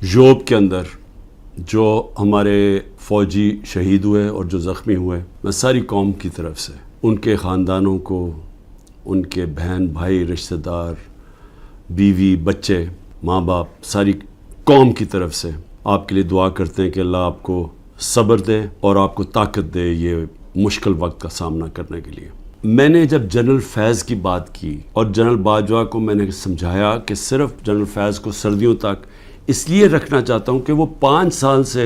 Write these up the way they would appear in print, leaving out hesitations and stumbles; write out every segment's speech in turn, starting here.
یوب کے اندر جو ہمارے فوجی شہید ہوئے اور جو زخمی ہوئے، میں ساری قوم کی طرف سے ان کے خاندانوں کو، ان کے بہن بھائی رشتہ دار، بیوی بچے ماں باپ، ساری قوم کی طرف سے آپ کے لیے دعا کرتے ہیں کہ اللہ آپ کو صبر دے اور آپ کو طاقت دے یہ مشکل وقت کا سامنا کرنے کے لیے۔ میں نے جب جنرل فیض کی بات کی اور جنرل باجوہ کو میں نے سمجھایا کہ صرف جنرل فیض کو سردیوں تک اس لیے رکھنا چاہتا ہوں کہ وہ 5 سال سے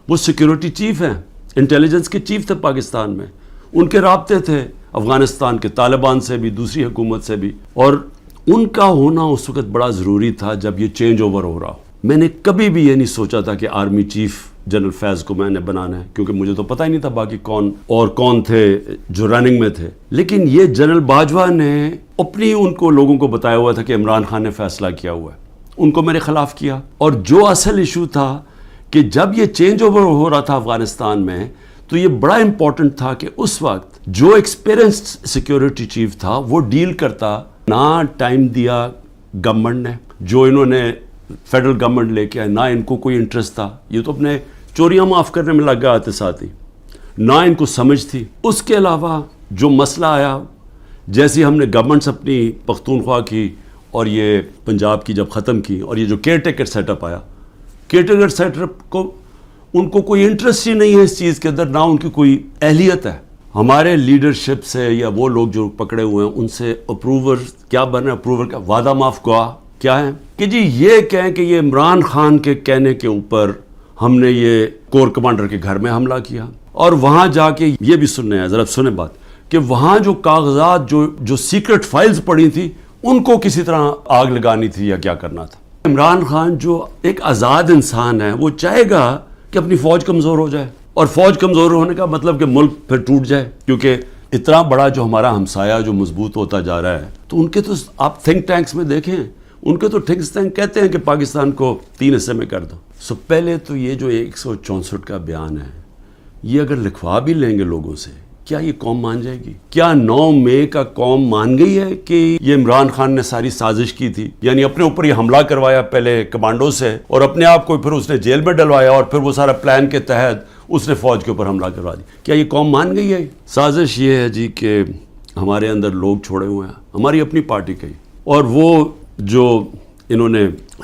وہ سیکیورٹی چیف ہیں، انٹیلیجنس کے چیف تھے پاکستان میں، ان کے رابطے تھے افغانستان کے طالبان سے بھی، دوسری حکومت سے بھی، اور ان کا ہونا اس وقت بڑا ضروری تھا جب یہ چینج اوور ہو رہا ہو۔ میں نے کبھی بھی یہ نہیں سوچا تھا کہ آرمی چیف جنرل فیض کو میں نے بنانا ہے، کیونکہ مجھے تو پتہ ہی نہیں تھا باقی کون تھے جو رننگ میں تھے۔ لیکن یہ جنرل باجوہ نے اپنی ان کو لوگوں کو بتایا ہوا تھا کہ عمران خان نے فیصلہ کیا ہوا ہے، ان کو میرے خلاف کیا۔ اور جو اصل ایشو تھا کہ جب یہ چینج اوور ہو رہا تھا افغانستان میں، تو یہ بڑا امپورٹنٹ تھا کہ اس وقت جو ایکسپیرینسڈ سیکیورٹی چیف تھا وہ ڈیل کرتا۔ نہ ٹائم دیا گورنمنٹ نے، جو انہوں نے فیڈرل گورنمنٹ لے کے آئے، نہ ان کو کوئی انٹرسٹ تھا، یہ تو اپنے چوریاں معاف کرنے میں لگ گئے آتے ساتھ ہی، نہ ان کو سمجھ تھی۔ اس کے علاوہ جو مسئلہ آیا، جیسے ہم نے گورنمنٹس اپنی پختونخوا کی اور یہ پنجاب کی جب ختم کی، اور یہ جو کیئر ٹیکر سیٹ اپ آیا، کیئر ٹیکر سیٹ اپ کو ان کو کوئی انٹرسٹ ہی نہیں ہے اس چیز کے اندر، نہ ان کی کوئی اہلیت ہے۔ ہمارے لیڈرشپ سے یا وہ لوگ جو پکڑے ہوئے ہیں ان سے اپروور کیا بن رہا ہے، اپروور کا وعدہ معاف گواہ کیا ہے کہ جی یہ کہیں کہ یہ عمران خان کے کہنے کے اوپر ہم نے یہ کور کمانڈر کے گھر میں حملہ کیا، اور وہاں جا کے یہ بھی سننے ہیں، ذرا سنیں بات، کہ وہاں جو کاغذات جو سیکرٹ فائلز پڑی تھی ان کو کسی طرح آگ لگانی تھی یا کیا کرنا تھا۔ عمران خان جو ایک آزاد انسان ہے، وہ چاہے گا کہ اپنی فوج کمزور ہو جائے، اور فوج کمزور ہونے کا مطلب کہ ملک پھر ٹوٹ جائے، کیونکہ اتنا بڑا جو ہمارا ہمسایہ جو مضبوط ہوتا جا رہا ہے، تو ان کے تو آپ تھنک ٹینکس میں دیکھیں، ان کے تو تھنک ٹینک کہتے ہیں کہ پاکستان کو 3 حصے میں کر دو۔ پہلے تو یہ جو 164 کا بیان ہے، یہ اگر لکھوا بھی لیں گے لوگوں سے، کیا یہ قوم مان جائے گی؟ کیا 9 مئی کا قوم مان گئی ہے کہ یہ عمران خان نے ساری سازش کی تھی؟ یعنی اپنے اوپر یہ حملہ کروایا پہلے کمانڈو سے، اور اپنے آپ کو پھر اس نے جیل میں ڈلوایا، اور پھر وہ سارا پلان کے تحت اس نے فوج کے اوپر حملہ کروا دی۔ کیا یہ قوم مان گئی ہے؟ سازش یہ ہے جی کہ ہمارے اندر لوگ چھوڑے ہوئے ہیں، ہماری اپنی پارٹی کے، اور وہ جو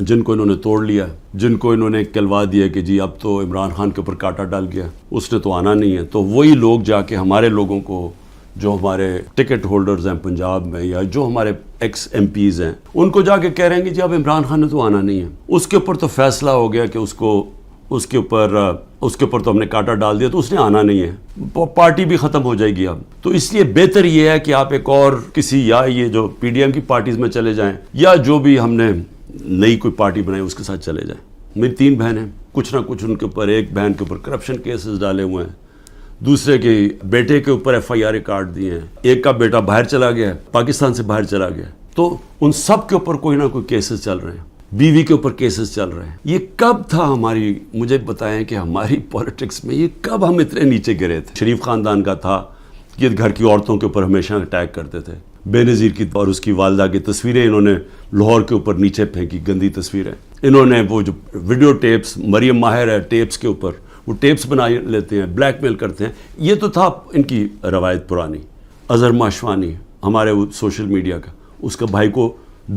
جن کو انہوں نے توڑ لیا، جن کو انہوں نے کلوا دیا کہ جی اب تو عمران خان کے اوپر کانٹا ڈال گیا، اس نے تو آنا نہیں ہے، تو وہی لوگ جا کے ہمارے لوگوں کو، جو ہمارے ٹکٹ ہولڈرز ہیں پنجاب میں یا جو ہمارے ایکس ایم پیز ہیں، ان کو جا کے کہہ رہے ہیں کہ جی اب عمران خان نے تو آنا نہیں ہے۔ اس کے اوپر تو فیصلہ ہو گیا کہ اس کے اوپر تو ہم نے کانٹا ڈال دیا، تو اس نے آنا نہیں ہے، پارٹی بھی ختم ہو جائے گی اب۔ تو اس لیے بہتر یہ ہے کہ آپ ایک اور کسی، یا یہ جو پی ڈی ایم کی پارٹیز میں چلے جائیں، یا جو بھی ہم نے نئی کوئی پارٹی بنائی اس کے ساتھ چلے جائیں۔ میری 3 بہنیں، کچھ نہ کچھ ان کے اوپر، ایک بہن کے اوپر کرپشن کیسز ڈالے ہوئے ہیں، دوسرے کے بیٹے کے اوپر ایف آئی آر کاٹ دیے ہیں، ایک کا بیٹا باہر چلا گیا، پاکستان سے باہر چلا گیا، تو ان سب کے اوپر کوئی نہ کوئی کیسز چل رہے ہیں، بیوی کے اوپر کیسز چل رہے ہیں۔ یہ کب تھا مجھے بتائیں کہ ہماری پولیٹکس میں یہ کب ہم اتنے نیچے گرے تھے؟ شریف خاندان کا تھا کہ گھر کی عورتوں کے اوپر ہمیشہ اٹیک کرتے تھے، بے نظیر کی اور اس کی والدہ کی تصویریں انہوں نے لاہور کے اوپر نیچے پھینکی، گندی تصویریں۔ انہوں نے وہ جو ویڈیو ٹیپس، مریم ماہر ہے ٹیپس کے اوپر، وہ ٹیپس بنا لیتے ہیں، بلیک میل کرتے ہیں، یہ تو تھا ان کی روایت پرانی۔ اظہر ماشوانی ہمارے سوشل میڈیا کا، اس کا بھائی کو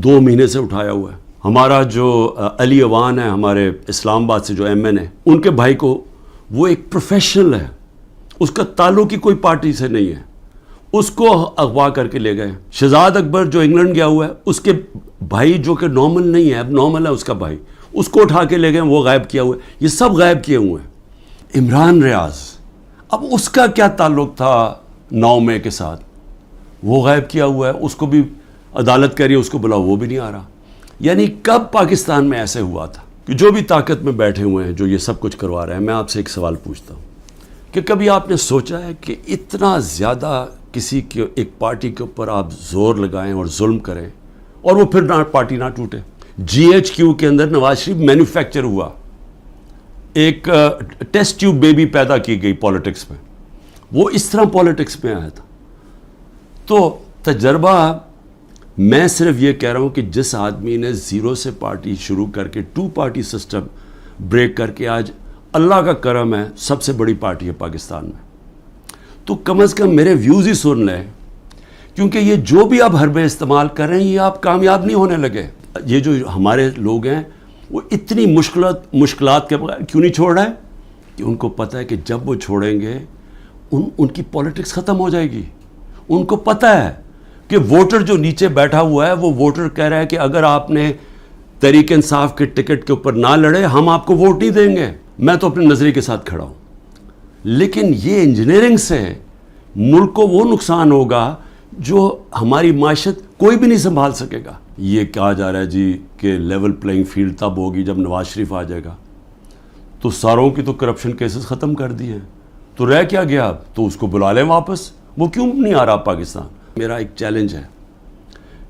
2 مہینے سے اٹھایا ہوا ہے۔ ہمارا جو علی اوان ہے ہمارے اسلام آباد سے جو ایم این ہے، ان کے بھائی کو، وہ ایک پروفیشنل ہے، اس کا تعلق ہی کوئی پارٹی سے نہیں ہے، اس کو اغوا کر کے لے گئے۔ شہزاد اکبر جو انگلینڈ گیا ہوا ہے، اس کے بھائی جو کہ نارمل نہیں ہے، اب نارمل ہے اس کا بھائی، اس کو اٹھا کے لے گئے، وہ غائب کیا ہوا ہے۔ یہ سب غائب کیے ہوئے ہیں۔ عمران ریاض، اب اس کا کیا تعلق تھا 9 مئی کے ساتھ؟ وہ غائب کیا ہوا ہے، اس کو بھی عدالت کہہ رہی ہے اس کو بلاؤ، وہ بھی نہیں آ رہا۔ یعنی کب پاکستان میں ایسے ہوا تھا کہ جو بھی طاقت میں بیٹھے ہوئے ہیں، جو یہ سب کچھ کروا رہے ہیں؟ میں آپ سے ایک سوال پوچھتا ہوں کہ کبھی آپ نے سوچا ہے کہ اتنا زیادہ کسی کے ایک پارٹی کے اوپر آپ زور لگائیں اور ظلم کریں، اور وہ پھر پارٹی نہ ٹوٹے؟ جی ایچ کیو کے اندر نواز شریف مینوفیکچر ہوا، ایک ٹیسٹ ٹیوب بیبی پیدا کی گئی پالیٹکس میں، وہ اس طرح پالیٹکس میں آیا تھا۔ تو تجربہ، میں صرف یہ کہہ رہا ہوں کہ جس آدمی نے 0 سے پارٹی شروع کر کے 2 پارٹی سسٹم بریک کر کے آج اللہ کا کرم ہے سب سے بڑی پارٹی ہے پاکستان میں. تو کم از کم میرے ویوز ہی سن لیں, کیونکہ یہ جو بھی آپ حربے استعمال کر رہے ہیں یہ آپ کامیاب نہیں ہونے لگے. یہ جو ہمارے لوگ ہیں وہ اتنی مشکلات کے بغیر کیوں نہیں چھوڑ رہے ہیں کہ ان کو پتہ ہے کہ جب وہ چھوڑیں گے ان کی پولیٹکس ختم ہو جائے گی. ان کو پتہ ہے کہ ووٹر جو نیچے بیٹھا ہوا ہے وہ ووٹر کہہ رہا ہے کہ اگر آپ نے تحریک انصاف کے ٹکٹ کے اوپر نہ لڑے ہم آپ کو ووٹ نہیں دیں گے. میں تو اپنے نظریے کے ساتھ کھڑا ہوں, لیکن یہ انجینئرنگ سے ملک کو وہ نقصان ہوگا جو ہماری معیشت کوئی بھی نہیں سنبھال سکے گا. یہ کہا جا رہا ہے جی کہ لیول پلینگ فیلڈ تب ہوگی جب نواز شریف آ جائے گا. تو ساروں کی تو کرپشن کیسز ختم کر دیے ہیں, تو رہ کیا گیا اب؟ تو اس کو بلا لیں واپس. وہ کیوں نہیں آ رہا پاکستان؟ میرا ایک چیلنج ہے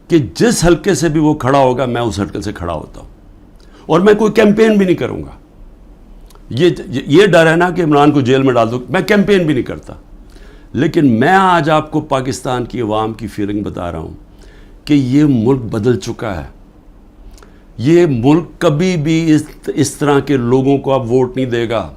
کہ جس حلقے سے بھی وہ کھڑا ہوگا میں اس حلقے سے کھڑا ہوتا ہوں, اور میں کوئی کیمپین بھی نہیں کروں گا. یہ ڈر ہے نا کہ عمران کو جیل میں ڈال دو, میں کیمپین بھی نہیں کرتا. لیکن میں آج آپ کو پاکستان کی عوام کی فیلنگ بتا رہا ہوں کہ یہ ملک بدل چکا ہے. یہ ملک کبھی بھی اس طرح کے لوگوں کو اب ووٹ نہیں دے گا.